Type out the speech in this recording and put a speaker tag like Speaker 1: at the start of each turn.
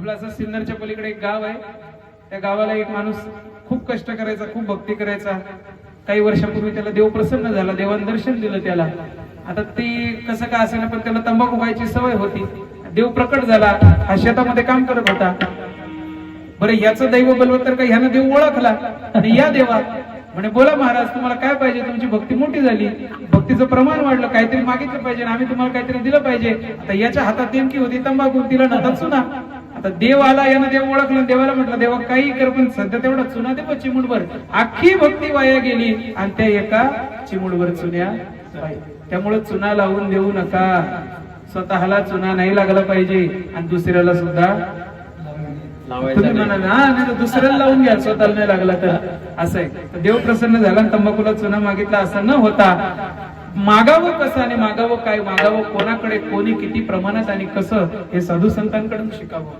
Speaker 1: आपलं असं सिन्नरच्या पलीकडे एक गाव आहे, त्या गावाला एक माणूस खूप कष्ट करायचा, खूप भक्ती करायचा. काही वर्षापूर्वी त्याला देव प्रसन्न झाला, देवाने दर्शन दिलं त्याला. आता ती कसं का असेना पण त्याला तंबाखू खायची सवय होती. देव प्रकट झाला, हा शेतामध्ये काम करत होता. बरं याचं दैव बलवत्तर का ह्यानं देव ओळखला आणि या देवा म्हणे बोला महाराज तुम्हाला काय पाहिजे, तुमची भक्ती मोठी झाली, भक्तीचं प्रमाण वाढलं, काहीतरी मागितलं पाहिजे, आम्ही तुम्हाला काहीतरी दिलं पाहिजे. आता याच्या हातात नेमकी होती तंबाखू, तिला हातात चुना. आता देव आला, यानं देव ओळखलं, देवाला म्हटलं देवा काही कर पण सध्या तेवढा चुना दे पण चिमुटभर. अख्खी भक्ती वाया गेली आणि त्या एका चिमुटभर चुन्या. त्यामुळे चुना लावून देऊ नका, स्वतःला चुना नाही लागला पाहिजे आणि दुसऱ्याला सुद्धा तुम्ही म्हणाल हा नाही तर दुसऱ्याला लावून घ्या, स्वतःला नाही लागला तर. असं आहे. तर देव प्रसन्न झाला आणि तंबाखूला चुना मागितला असं न होता मागावं कसं आणि मागावं काय, मागावं कोणाकडे, कोणी किती प्रमाणात आणि कसं, हे साधू संतांकडून शिकावं.